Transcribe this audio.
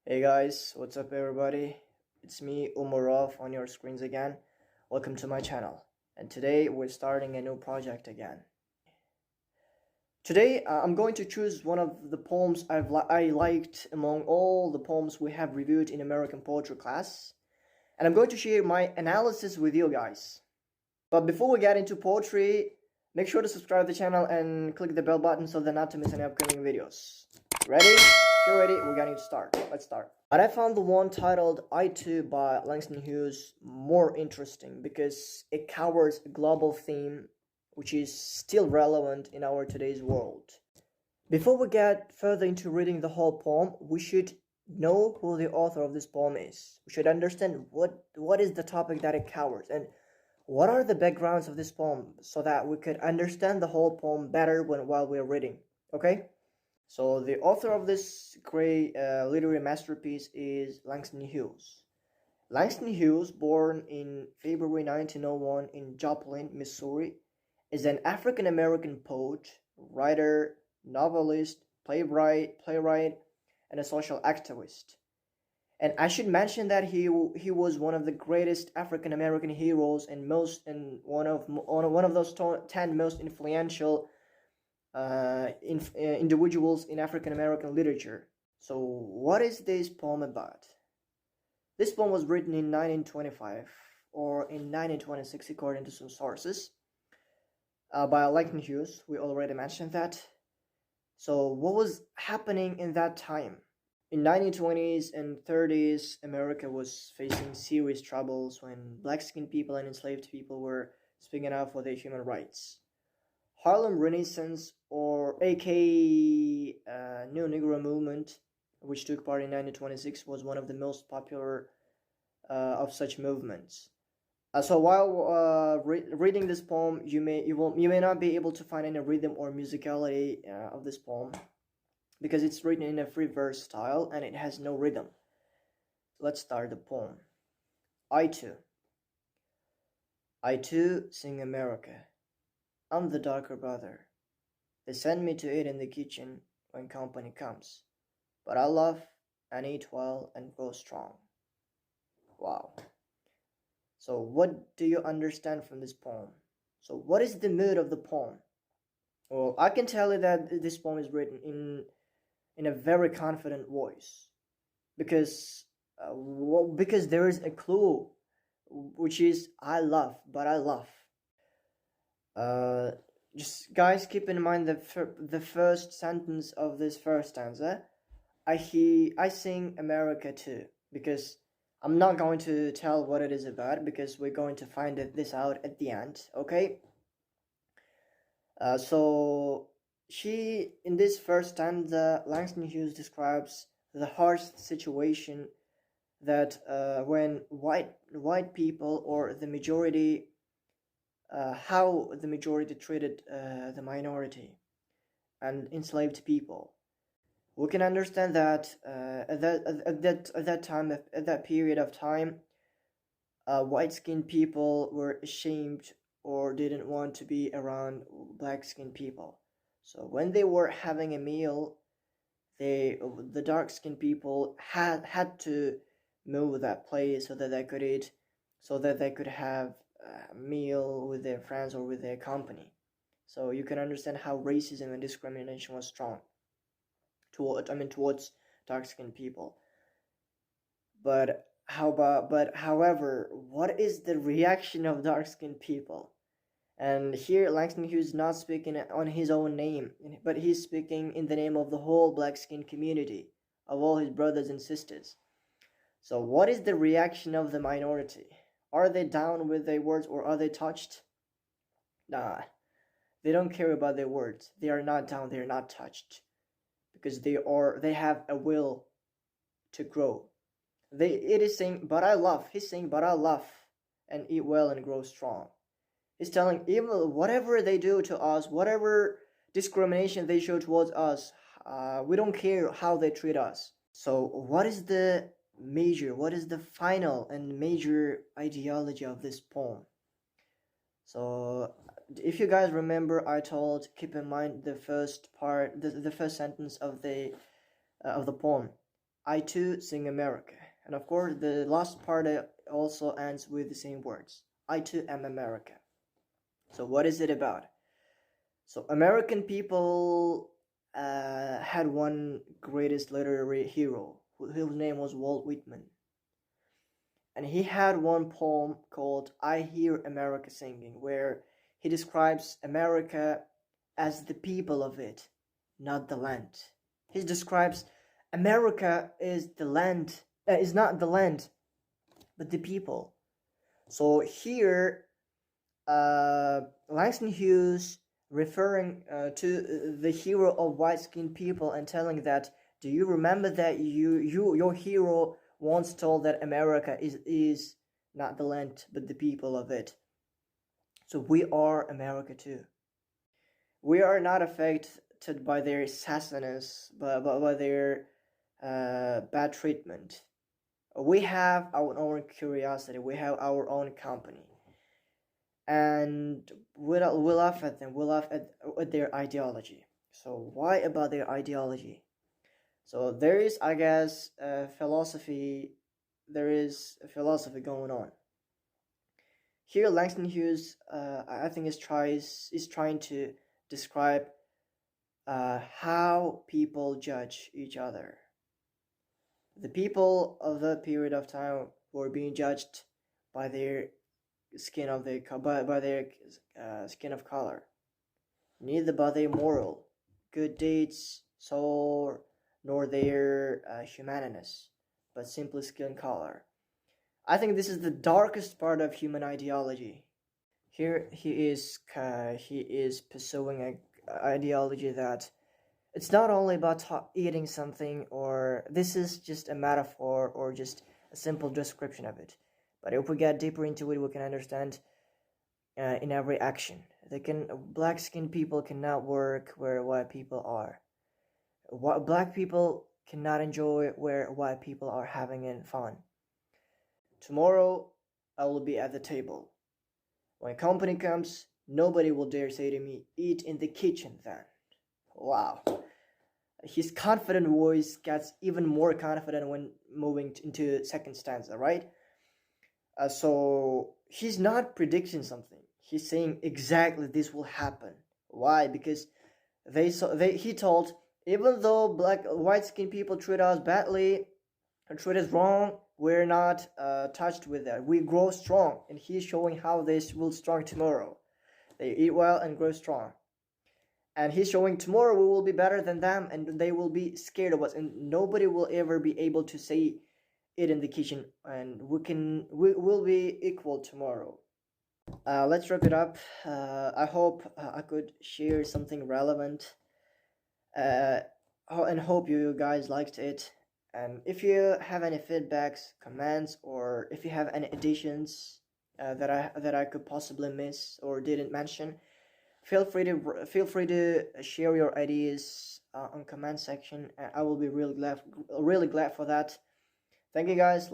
Hey guys, what's up everybody? It's me, Umarov, on your screens again. Welcome to my channel. And today we're starting a new project again. Today I'm going to choose one of the poems I liked among all the poems we have reviewed in American poetry class. And I'm going to share my analysis with you guys. But before we get into poetry, make sure to subscribe to the channel and click the bell button so that not to miss any upcoming videos. Ready? If you're ready, we're going to start. Let's start. But I found the one titled I Too by LANGSTON Hughes more interesting because it covers a global theme which is still relevant in our today's world. Before we get further into reading the whole poem, we should know who the author of this poem is. We should understand what is the topic that it covers and what are the backgrounds of this poem so that we could understand the whole poem better while we're reading. Okay? So the author of this great literary masterpiece is LANGSTON Hughes. LANGSTON Hughes, born in February 1901 in Joplin, Missouri, is an African-American poet, writer, novelist, playwright, and a social activist. And I should mention that he was one of the greatest African-American heroes and one of those 10 most influential individuals in African-American literature. So what is this poem about? This poem was written in 1925 or in 1926 according to some sources by LANGSTON Hughes. We already mentioned that. So what was happening in that time? In 1920s and 30s, America was facing serious troubles when black-skinned people and enslaved people were speaking out for their human rights. Harlem Renaissance, or aka New Negro Movement, which took part in 1926, was one of the most popular of such movements. So while reading this poem, you may not be able to find any rhythm or musicality of this poem because it's written in a free verse style and it has no rhythm. Let's start the poem. I too sing America. I'm the darker brother. They send me to eat in the kitchen when company comes. But I love and eat well and grow strong. Wow. So what do you understand from this poem? So what is the mood of the poem? Well, I can tell you that this poem is written in a very confident voice. Because there is a clue, which is I love, but I love. Just guys, keep in mind the first sentence of this first stanza. I sing America too, because I'm not going to tell what it is about because we're going to find this out at the end. Okay. So in this first stanza, LANGSTON Hughes describes the harsh situation that when white people or the majority. How the majority treated the minority and enslaved people. We can understand that at that period of time, white-skinned people were ashamed or didn't want to be around black-skinned people. So when they were having a meal, the dark-skinned people had to move that place so that they could eat, so that they could have a meal with their friends or with their company. So you can understand how racism and discrimination was strong towards dark-skinned people. But however, what is the reaction of dark-skinned people? And here LANGSTON Hughes is not speaking on his own name, but he's speaking in the name of the whole black-skinned community, of all his brothers and sisters. So what is the reaction of the minority? Are they down with their words or are they touched? Nah, they don't care about their words. They are not down, they are not touched. Because they have a will to grow. He's saying, but I love and eat well and grow strong. He's telling even whatever they do to us, whatever discrimination they show towards us, we don't care how they treat us. So what is the final and major ideology of this poem? So if you guys remember, I told keep in mind the first part, the first sentence of the poem. I too sing America. And of course, the last part also ends with the same words. I too am America. So what is it about? So American people had one greatest literary hero, whose name was Walt Whitman. And he had one poem called I Hear America Singing, where he describes America as the people of it, not the land. He describes America is the land, is not the land, but the people. So here, Langston Hughes referring to the hero of white-skinned people and telling that, do you remember that your hero once told that America is not the land but the people of it. So we are America too. We are not affected by their sassiness, by their bad treatment. We have our own curiosity, we have our own company. And we laugh at them, we laugh at their ideology. So why about their ideology? So there is, I guess, philosophy going on. Here Langston Hughes, I think is trying to describe how people judge each other. The people of that period of time were being judged by their skin of skin of color, neither by their moral good deeds, nor their humaneness, but simply skin color. I think this is the darkest part of human ideology. Here he is pursuing an ideology that it's not only about eating something, or this is just a metaphor or just a simple description of it. But if we get deeper into it, we can understand in every action. Black-skinned people cannot work where white people are. Black people cannot enjoy where white people are having fun. Tomorrow, I will be at the table. When company comes, nobody will dare say to me, eat in the kitchen then. Wow. His confident voice gets even more confident when moving into second stanza, right? So he's not predicting something. He's saying exactly this will happen. Why? Because he told, even though white-skinned people treat us badly and treat us wrong, we're not touched with that. We grow strong, and he's showing how this will strong tomorrow. They eat well and grow strong. And he's showing tomorrow we will be better than them, and they will be scared of us, and nobody will ever be able to say it in the kitchen, and we will be equal tomorrow. Let's wrap it up. I hope I could share something relevant, and hope you guys liked it. And if you have any feedbacks, comments, or if you have any additions that I could possibly miss or didn't mention, feel free to share your ideas on comment section. I will be really glad for that. Thank you guys.